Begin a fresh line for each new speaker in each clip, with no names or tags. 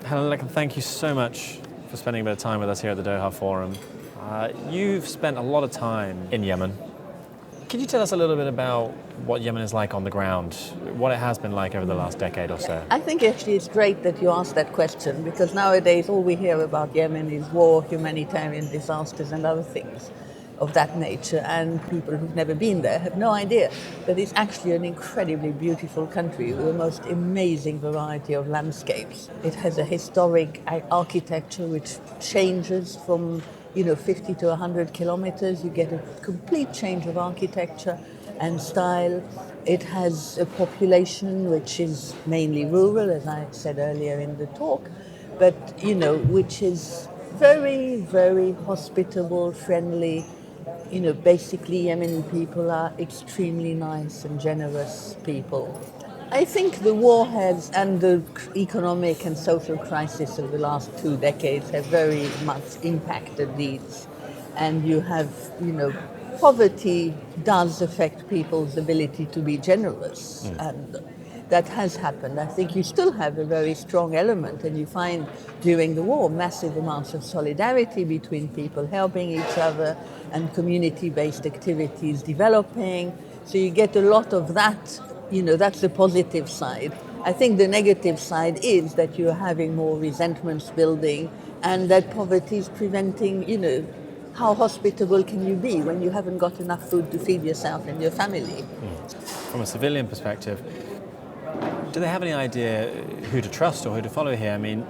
Helen Lackner, thank you so much for spending a bit of time with us here at the Doha Forum. You've spent a lot of time in Yemen. Can you tell us a little bit about what Yemen is like on the ground, what it has been like over the last decade or so?
I think actually it's great that you asked that question, because nowadays all we hear about Yemen is war, humanitarian disasters and other things of that nature, and people who've never been there have no idea that it's actually an incredibly beautiful country with the most amazing variety of landscapes. It has a historic architecture which changes from 50 to 100 kilometers. You get a complete change of architecture and style. It has a population which is mainly rural, as I said earlier in the talk, but which is very, very hospitable, friendly. Basically Yemeni people are extremely nice and generous people. I think the war and the economic and social crisis of the last 2 decades have very much impacted these. And you have, poverty does affect people's ability to be generous. And that has happened. I think you still have a very strong element, and you find during the war massive amounts of solidarity between people helping each other and community-based activities developing. So you get a lot of that. That's the positive side. I think the negative side is that you're having more resentments building, and that poverty is preventing, how hospitable can you be when you haven't got enough food to feed yourself and your family?
From a civilian perspective, do they have any idea who to trust or who to follow here? I mean,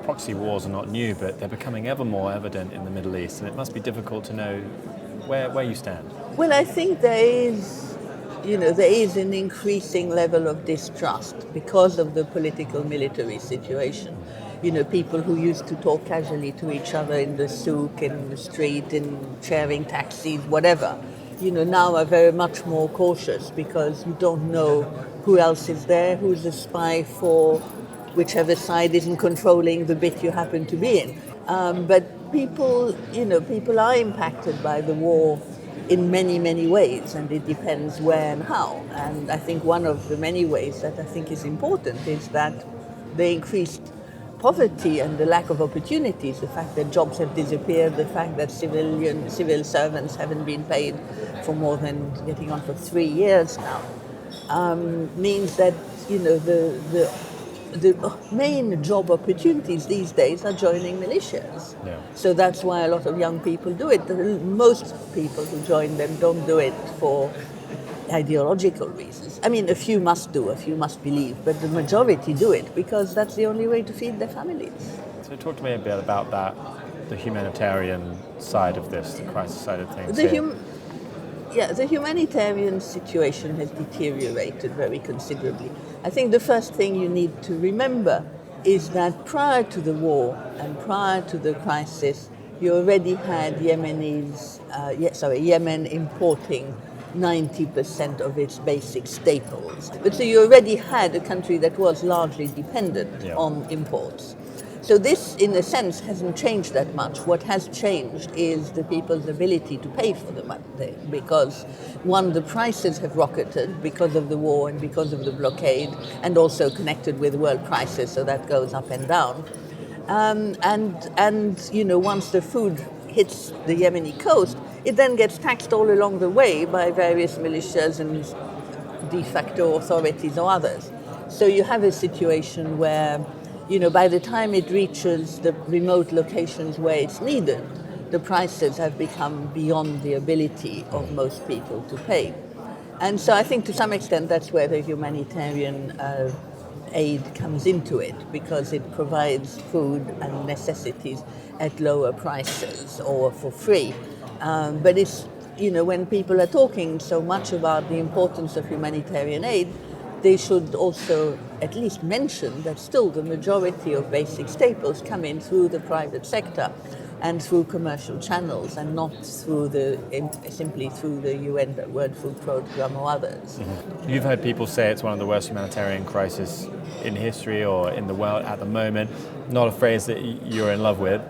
proxy wars are not new, but they're becoming ever more evident in the Middle East, and it must be difficult to know where you stand.
Well, I think there is an increasing level of distrust because of the political military situation. People who used to talk casually to each other in the souk, in the street, in sharing taxis, whatever, now are very much more cautious because you don't know who else is there, who's a spy for whichever side isn't controlling the bit you happen to be in. But people are impacted by the war in many, many ways, and it depends where and how. And I think one of the many ways that I think is important is that the increased poverty and the lack of opportunities, the fact that jobs have disappeared, the fact that civil servants haven't been paid for more than getting on for 3 years now, means that the main job opportunities these days are joining militias.
Yeah.
So that's why a lot of young people do it. Most people who join them don't do it for ideological reasons. I mean, a few must believe, but the majority do it because that's the only way to feed their families.
So talk to me a bit about that, the humanitarian side of this, the crisis side of things.
The humanitarian situation has deteriorated very considerably. I think the first thing you need to remember is that prior to the war and prior to the crisis, you already had Yemen importing 90% of its basic staples. But so you already had a country that was largely dependent on imports. So this, in a sense, hasn't changed that much. What has changed is the people's ability to pay for the money, because one, the prices have rocketed because of the war and because of the blockade, and also connected with world prices, so that goes up and down. Once the food hits the Yemeni coast, it then gets taxed all along the way by various militias and de facto authorities or others. So you have a situation where by the time it reaches the remote locations where it's needed, the prices have become beyond the ability of most people to pay. And so I think to some extent that's where the humanitarian aid comes into it, because it provides food and necessities at lower prices or for free. But it's, when people are talking so much about the importance of humanitarian aid, they should also at least mention that still the majority of basic staples come in through the private sector and through commercial channels, and not simply through the UN World Food Programme or others.
Mm-hmm. You've heard people say it's one of the worst humanitarian crises in history or in the world at the moment. Not a phrase that you're in love with.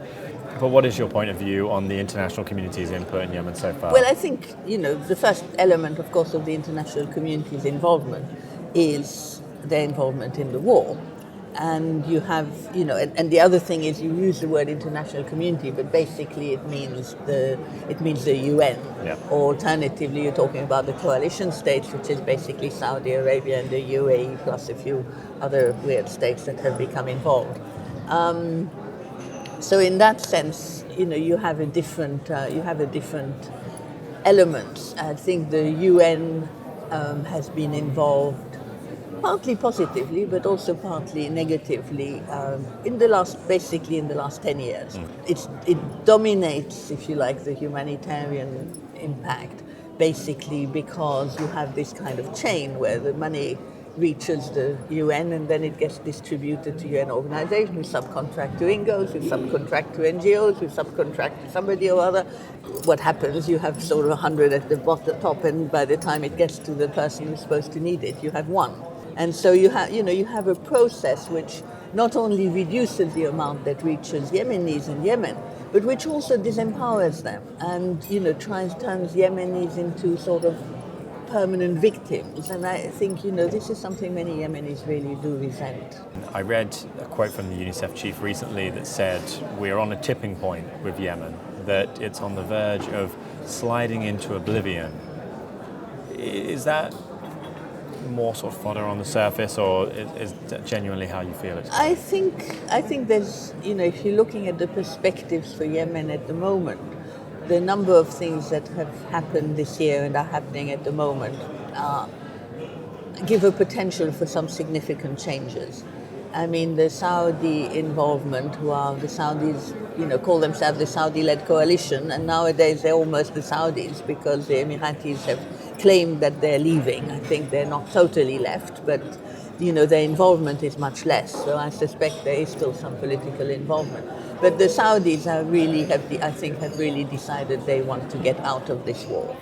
But what is your point of view on the international community's input in Yemen so far?
Well, I think, the first element, of course, of the international community's involvement is their involvement in the war. And you have, and the other thing is you use the word international community, but basically it means the UN.
Yeah.
Or alternatively, you're talking about the coalition states, which is basically Saudi Arabia and the UAE plus a few other weird states that have become involved. So in that sense, you have a different element. I think the UN has been involved partly positively, but also partly negatively in the last 10 years. It dominates, if you like, the humanitarian impact, basically because you have this kind of chain where the money reaches the UN and then it gets distributed to UN organizations who subcontract to INGOs, who subcontract to NGOs, who subcontract to somebody or other. What happens, you have sort of 100 at the top, and by the time it gets to the person who's supposed to need it, you have one. And so you have a process which not only reduces the amount that reaches Yemenis in Yemen, but which also disempowers them and turns Yemenis into sort of permanent victims. And I think this is something many Yemenis really do resent.
I read a quote from the UNICEF chief recently that said we're on a tipping point with Yemen, that it's on the verge of sliding into oblivion. Is that more sort of fodder on the surface, or is that genuinely how you feel it?
I think there's, if you're looking at the perspectives for Yemen at the moment, the number of things that have happened this year and are happening at the moment give a potential for some significant changes. I mean, the Saudi involvement, who are the Saudis, call themselves the Saudi-led coalition, and nowadays they're almost the Saudis because the Emiratis have claimed that they're leaving. I think they're not totally left, but their involvement is much less. So I suspect there is still some political involvement. But the Saudis have really decided they want to get out of this war.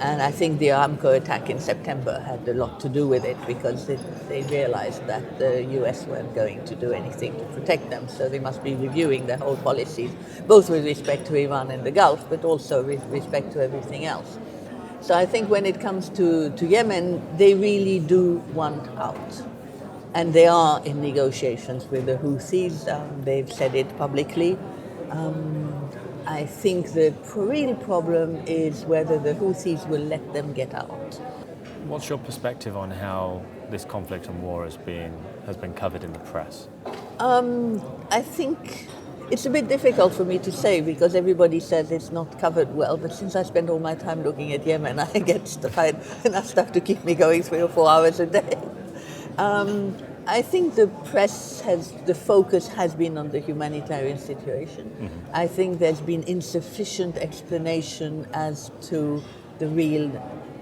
And I think the Aramco attack in September had a lot to do with it, because they realized that the US weren't going to do anything to protect them. So they must be reviewing their whole policies, both with respect to Iran and the Gulf, but also with respect to everything else. So I think when it comes to Yemen, they really do want out. And they are in negotiations with the Houthis. They've said it publicly. I think the real problem is whether the Houthis will let them get out.
What's your perspective on how this conflict and war has been covered in the press?
I think it's a bit difficult for me to say, because everybody says it's not covered well, but since I spend all my time looking at Yemen, I get enough stuff to keep me going 3 or 4 hours a day. I think the focus has been on the humanitarian situation. Mm-hmm. I think there's been insufficient explanation as to the real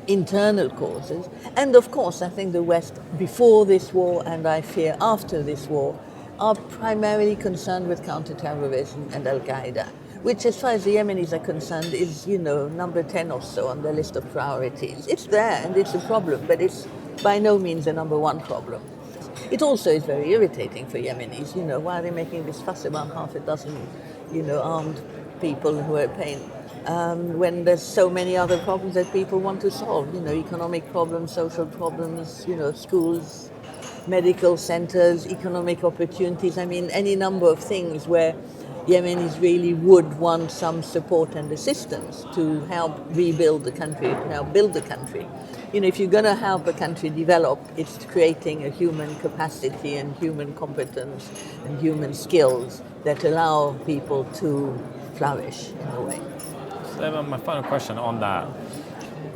internal causes. And of course, I think the West, before this war and I fear after this war, are primarily concerned with counterterrorism and Al-Qaeda, which, as far as the Yemenis are concerned, is, number 10 or so on the list of priorities. It's there and it's a problem, but it's by no means the number one problem. It also is very irritating for Yemenis. Why are they making this fuss about half a dozen, armed people who are paying, when there's so many other problems that people want to solve, economic problems, social problems, schools, medical centers, economic opportunities. I mean, any number of things where Yemenis really would want some support and assistance to help rebuild the country, to help build the country. If you're going to help a country develop, it's creating a human capacity and human competence and human skills that allow people to flourish in a way.
So my final question on that,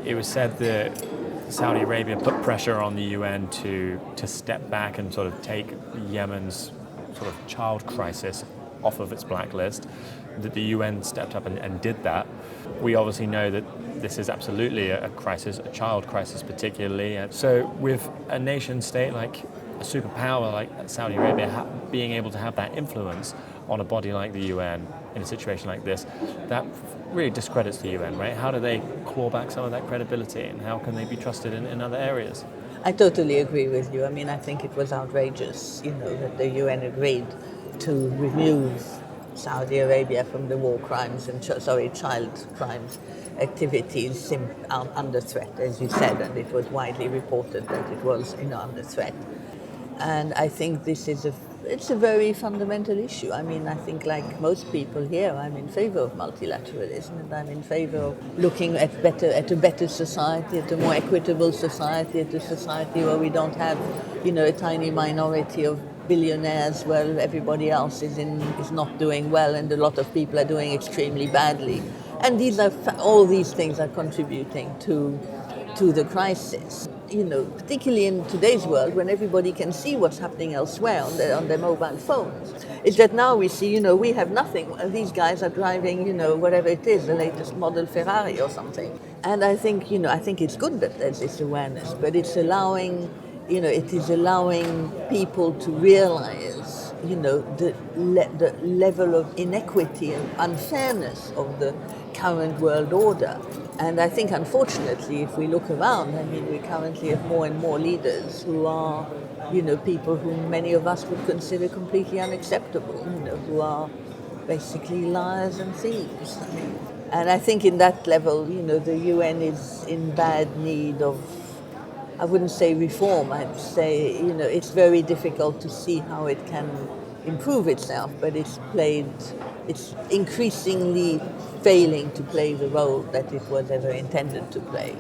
it was said that Saudi Arabia put pressure on the UN to step back and sort of take Yemen's sort of child crisis off of its blacklist, that the UN stepped up and did that. We obviously know that this is absolutely a crisis, a child crisis particularly. So with a nation state like a superpower like Saudi Arabia being able to have that influence on a body like the UN in a situation like this, that really discredits the UN, right? How do they claw back some of that credibility, and how can they be trusted in other areas?
I totally agree with you. I mean, I think it was outrageous, that the UN agreed to remove Saudi Arabia from the war crimes and child crimes activities under threat, as you said, and it was widely reported that it was under threat. And I think it's a very fundamental issue. I mean, I think like most people here, I'm in favor of multilateralism, and I'm in favor of looking at a better society, at a more equitable society, at a society where we don't have, a tiny minority of billionaires while everybody else is not doing well, and a lot of people are doing extremely badly. And all these things are contributing to the crisis. Particularly in today's world when everybody can see what's happening elsewhere on their mobile phones. It's that now we see, we have nothing. These guys are driving, whatever it is, the latest model Ferrari or something. And I think it's good that there's this awareness, but it is allowing people to realize, the level of inequity and unfairness of the current world order. And I think, unfortunately, if we look around, I mean, we currently have more and more leaders who are, people whom many of us would consider completely unacceptable, who are basically liars and thieves. And I think in that level, the UN is in bad need of, I wouldn't say reform, I'd say, it's very difficult to see how it can improve itself, but it's increasingly failing to play the role that it was ever intended to play.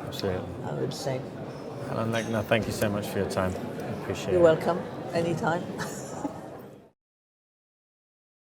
Absolutely.
I would say.
Helen Lackner, thank you so much for your time. I appreciate it.
You're welcome. Anytime.